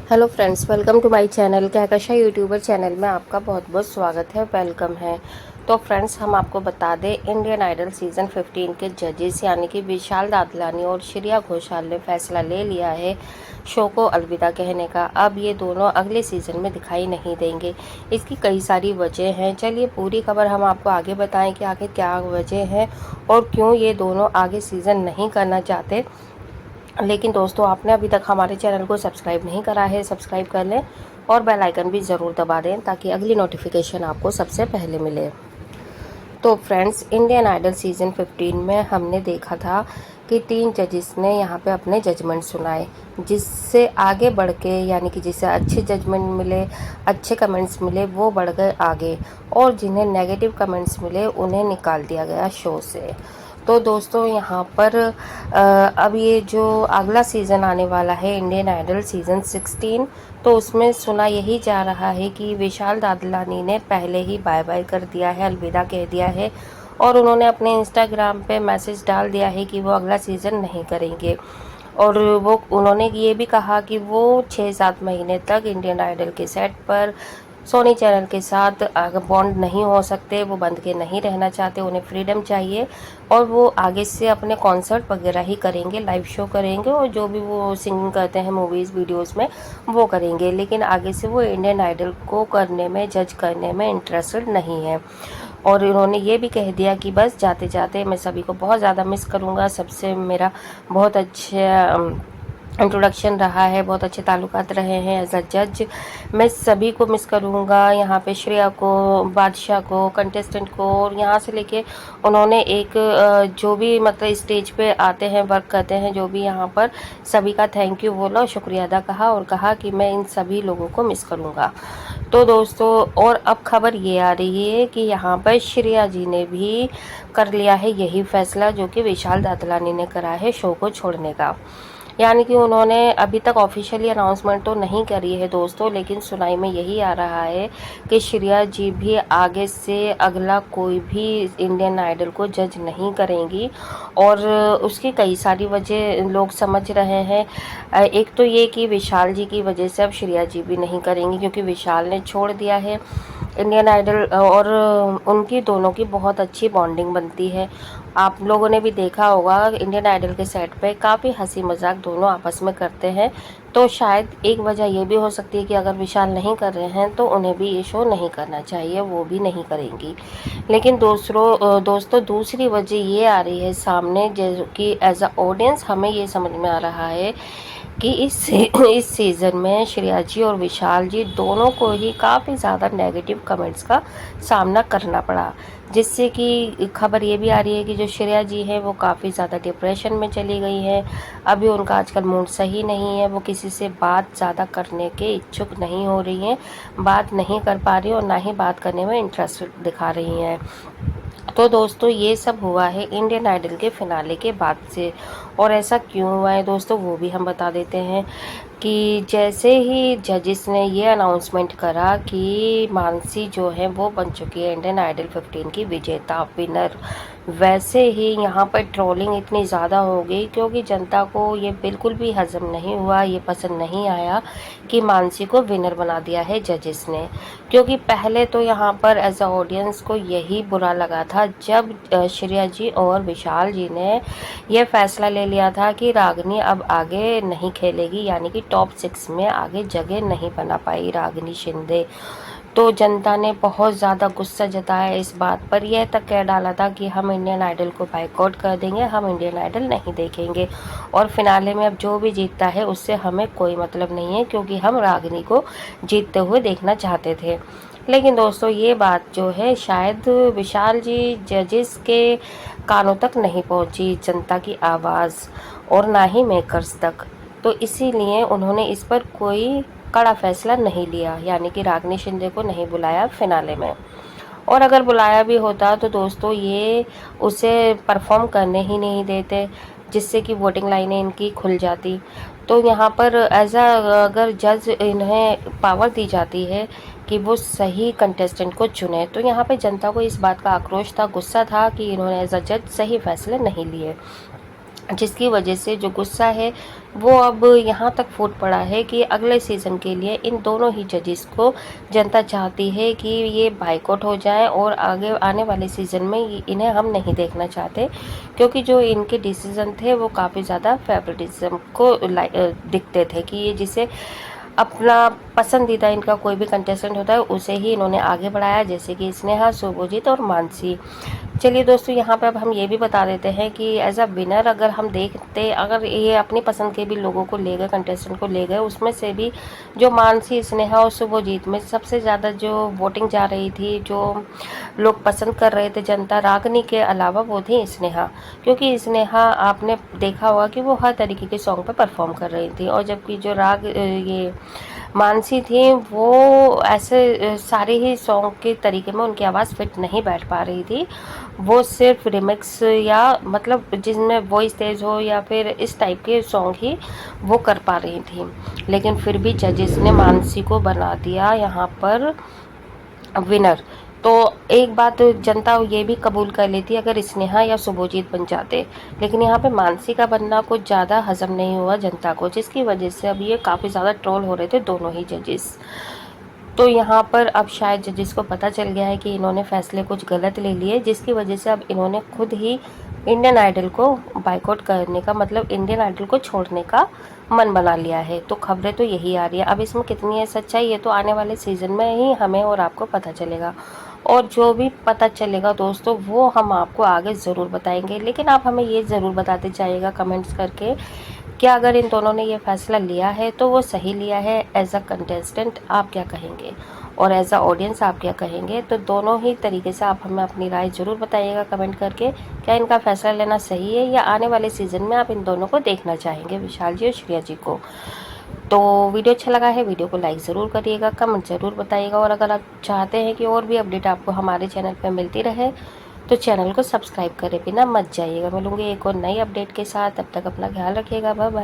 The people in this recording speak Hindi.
Hello friends, welcome to my channel. Kahkasha youtuber channel में आपका बहुत बहुत स्वागत है, वेलकम है। तो फ्रेंड्स, हम आपको बता दें, इंडियन आइडल सीज़न 15 के जजेस यानी कि विशाल दादलानी और श्रेया घोषाल ने फैसला ले लिया है शो को अलविदा कहने का। अब ये दोनों अगले सीज़न में दिखाई नहीं देंगे। इसकी कई सारी वजह हैं। चलिए पूरी खबर हम आपको आगे बताएं कि आखिर क्या वजह है और क्यों ये दोनों आगे सीज़न नहीं करना चाहते। लेकिन दोस्तों, आपने अभी तक हमारे चैनल को सब्सक्राइब नहीं करा है, सब्सक्राइब कर लें और बेल आइकन भी ज़रूर दबा दें ताकि अगली नोटिफिकेशन आपको सबसे पहले मिले। तो फ्रेंड्स, इंडियन आइडल सीज़न 15 में हमने देखा था कि 3 जजेस ने यहाँ पे अपने जजमेंट सुनाए, जिससे आगे बढ़ के यानी कि जिसे अच्छे जजमेंट मिले, अच्छे कमेंट्स मिले, वो बढ़ गए आगे, और जिन्हें नेगेटिव कमेंट्स मिले उन्हें निकाल दिया गया शो से। तो दोस्तों, यहाँ पर अब ये जो अगला सीज़न आने वाला है इंडियन आइडल सीज़न 16, तो उसमें सुना यही जा रहा है कि विशाल दादलानी ने पहले ही बाय बाय कर दिया है, अलविदा कह दिया है, और उन्होंने अपने इंस्टाग्राम पे मैसेज डाल दिया है कि वो अगला सीज़न नहीं करेंगे। और वो उन्होंने ये भी कहा कि वो 6-7 महीने तक इंडियन आइडल के सेट पर सोनी चैनल के साथ बॉन्ड नहीं हो सकते, वो बंद के नहीं रहना चाहते, उन्हें फ्रीडम चाहिए और वो आगे से अपने कॉन्सर्ट वगैरह ही करेंगे, लाइव शो करेंगे और जो भी वो सिंगिंग करते हैं मूवीज़ वीडियोस में वो करेंगे, लेकिन आगे से वो इंडियन आइडल को करने में, जज करने में इंटरेस्टेड नहीं है। और उन्होंने ये भी कह दिया कि बस जाते जाते मैं सभी को बहुत ज़्यादा मिस करूँगा, सबसे मेरा बहुत अच्छा इंट्रोडक्शन रहा है, बहुत अच्छे ताल्लुकात रहे हैं एज अ जज। मैं सभी को मिस करूँगा, यहाँ पे श्रेया को, बादशाह को, कंटेस्टेंट को, और यहाँ से लेके उन्होंने एक जो भी मतलब स्टेज पे आते हैं, वर्क करते हैं, जो भी यहाँ पर सभी का थैंक यू बोला और शुक्रिया अदा कहा और कहा कि मैं इन सभी लोगों को मिस करूँगा। तो दोस्तों, और अब खबर ये आ रही है कि यहाँ पर श्रेया जी ने भी कर लिया है यही फैसला जो कि विशाल दादलानी ने करा है शो को छोड़ने का। यानी कि उन्होंने अभी तक ऑफिशियली अनाउंसमेंट तो नहीं करी है दोस्तों, लेकिन सुनाई में यही आ रहा है कि श्रेया जी भी आगे से अगला कोई भी इंडियन आइडल को जज नहीं करेंगी। और उसकी कई सारी वजह लोग समझ रहे हैं। एक तो ये कि विशाल जी की वजह से अब श्रेया जी भी नहीं करेंगी, क्योंकि विशाल ने छोड़ दिया है इंडियन आइडल और उनकी दोनों की बहुत अच्छी बॉन्डिंग बनती है। आप लोगों ने भी देखा होगा इंडियन आइडल के सेट पे काफ़ी हंसी मजाक दोनों आपस में करते हैं। तो शायद एक वजह ये भी हो सकती है कि अगर विशाल नहीं कर रहे हैं तो उन्हें भी ये शो नहीं करना चाहिए, वो भी नहीं करेंगी। लेकिन दोस्तों, दूसरी वजह ये आ रही है सामने, जो कि एज अ ऑडियंस हमें ये समझ में आ रहा है कि इस सीज़न में श्रेया जी और विशाल जी दोनों को ही काफ़ी ज़्यादा नेगेटिव कमेंट्स का सामना करना पड़ा, जिससे कि खबर ये भी आ रही है कि जो श्रेया जी है वो काफ़ी ज़्यादा डिप्रेशन में चली गई हैं। अभी उनका आजकल मूड सही नहीं है, वो किसी से बात ज़्यादा करने के इच्छुक नहीं हो रही हैं, बात नहीं कर पा रही और ना ही बात करने में इंटरेस्ट दिखा रही हैं। तो दोस्तों, ये सब हुआ है इंडियन आइडल के फिनाले के बाद से। और ऐसा क्यों हुआ है दोस्तों, वो भी हम बता देते हैं कि जैसे ही जजेस ने ये अनाउंसमेंट करा कि मानसी जो है वो बन चुकी है इंडियन आइडल 15 की विजेता, विनर, वैसे ही यहाँ पर ट्रोलिंग इतनी ज़्यादा हो गई, क्योंकि जनता को ये बिल्कुल भी हजम नहीं हुआ, ये पसंद नहीं आया कि मानसी को विनर बना दिया है जजेस ने। क्योंकि पहले तो यहाँ पर एज अ ऑडियंस को यही बुरा लगा था जब श्रेया जी और विशाल जी ने यह फैसला ले लिया था कि रागिनी अब आगे नहीं खेलेगी, यानी कि टॉप 6 में आगे जगह नहीं बना पाई रागिनी शिंदे। तो जनता ने बहुत ज़्यादा गुस्सा जताया इस बात पर, यह तक कह डाला था कि हम इंडियन आइडल को बाइकआउट कर देंगे, हम इंडियन आइडल नहीं देखेंगे और फिनाले में अब जो भी जीतता है उससे हमें कोई मतलब नहीं है, क्योंकि हम रागिनी को जीतते हुए देखना चाहते थे। लेकिन दोस्तों, ये बात जो है शायद विशाल जी जजेस के कानों तक नहीं पहुंची, जनता की आवाज़, और ना ही मेकर्स तक। तो इसीलिए उन्होंने इस पर कोई कड़ा फैसला नहीं लिया, यानी कि रागिनी शिंदे को नहीं बुलाया फिनाले में। और अगर बुलाया भी होता तो दोस्तों ये उसे परफॉर्म करने ही नहीं देते, जिससे कि वोटिंग लाइनें इनकी खुल जाती। तो यहाँ पर एज अ अगर जज इन्हें पावर दी जाती है कि वो सही कंटेस्टेंट को चुने, तो यहाँ पे जनता को इस बात का आक्रोश था, गुस्सा था कि इन्होंने एज अ जज सही फैसले नहीं लिए। जिसकी वजह से जो गुस्सा है वो अब यहाँ तक फूट पड़ा है कि अगले सीज़न के लिए इन दोनों ही जजेस को जनता चाहती है कि ये बाइकआउट हो जाए और आगे आने वाले सीज़न में इन्हें हम नहीं देखना चाहते, क्योंकि जो इनके डिसीज़न थे वो काफ़ी ज़्यादा फेवरेटिज्म को दिखते थे कि ये जिसे अपना पसंदीदा इनका कोई भी कंटेस्टेंट होता है उसे ही इन्होंने आगे बढ़ाया, जैसे कि स्नेहा, शुभजीत और मानसी। चलिए दोस्तों, यहाँ पे अब हम ये भी बता देते हैं कि एज अ विनर अगर हम देखते, अगर ये अपनी पसंद के भी लोगों को ले गए, कंटेस्टेंट को ले गए, उसमें से भी जो मानसी, स्नेहा और शुभजीत में सबसे ज़्यादा जो वोटिंग जा रही थी, जो लोग पसंद कर रहे थे जनता, रागनी के अलावा, वो थी स्नेहा। क्योंकि स्नेहा आपने देखा होगा कि वो हर तरीके के सॉन्ग पे परफॉर्म कर रही थी, और जबकि जो ये मानसी थी वो ऐसे सारे ही सॉन्ग के तरीके में उनकी आवाज़ फिट नहीं बैठ पा रही थी। वो सिर्फ रिमिक्स या मतलब जिसमें वॉइस तेज़ हो या फिर इस टाइप के सॉन्ग ही वो कर पा रही थी। लेकिन फिर भी जजेस ने मानसी को बना दिया यहाँ पर विनर। तो एक बात जनता ये भी कबूल कर लेती अगर स्नेहा या शुभजीत बन जाते, लेकिन यहाँ पे मानसी का बनना कुछ ज़्यादा हजम नहीं हुआ जनता को, जिसकी वजह से अब ये काफ़ी ज़्यादा ट्रोल हो रहे थे दोनों ही जजेस। तो यहाँ पर अब शायद जजेस को पता चल गया है कि इन्होंने फैसले कुछ गलत ले लिए, जिसकी वजह से अब इन्होंने खुद ही इंडियन आइडल को बाइकआउट करने का, मतलब इंडियन आइडल को छोड़ने का मन बना लिया है। तो खबरें तो यही आ रही है। अब इसमें कितनी है सच्चाई, ये तो आने वाले सीज़न में ही हमें और आपको पता चलेगा, और जो भी पता चलेगा दोस्तों वो हम आपको आगे ज़रूर बताएंगे। लेकिन आप हमें ये ज़रूर बताते जाइएगा कमेंट्स करके, क्या अगर इन दोनों ने ये फैसला लिया है तो वो सही लिया है? एज अ कंटेस्टेंट आप क्या कहेंगे, और एज अ ऑडियंस आप क्या कहेंगे? तो दोनों ही तरीके से आप हमें अपनी राय ज़रूर बताइएगा कमेंट करके। क्या इनका फैसला लेना सही है, या आने वाले सीज़न में आप इन दोनों को देखना चाहेंगे, विशाल जी और श्रेया जी को? तो वीडियो अच्छा लगा है, वीडियो को लाइक ज़रूर करिएगा, कमेंट ज़रूर बताइएगा, और अगर आप चाहते हैं कि और भी अपडेट आपको हमारे चैनल पर मिलती रहे तो चैनल को सब्सक्राइब करे बिना मत जाइएगा। मिलूंगी एक और नई अपडेट के साथ, तब तक अपना ख्याल रखिएगा, बाय बाय।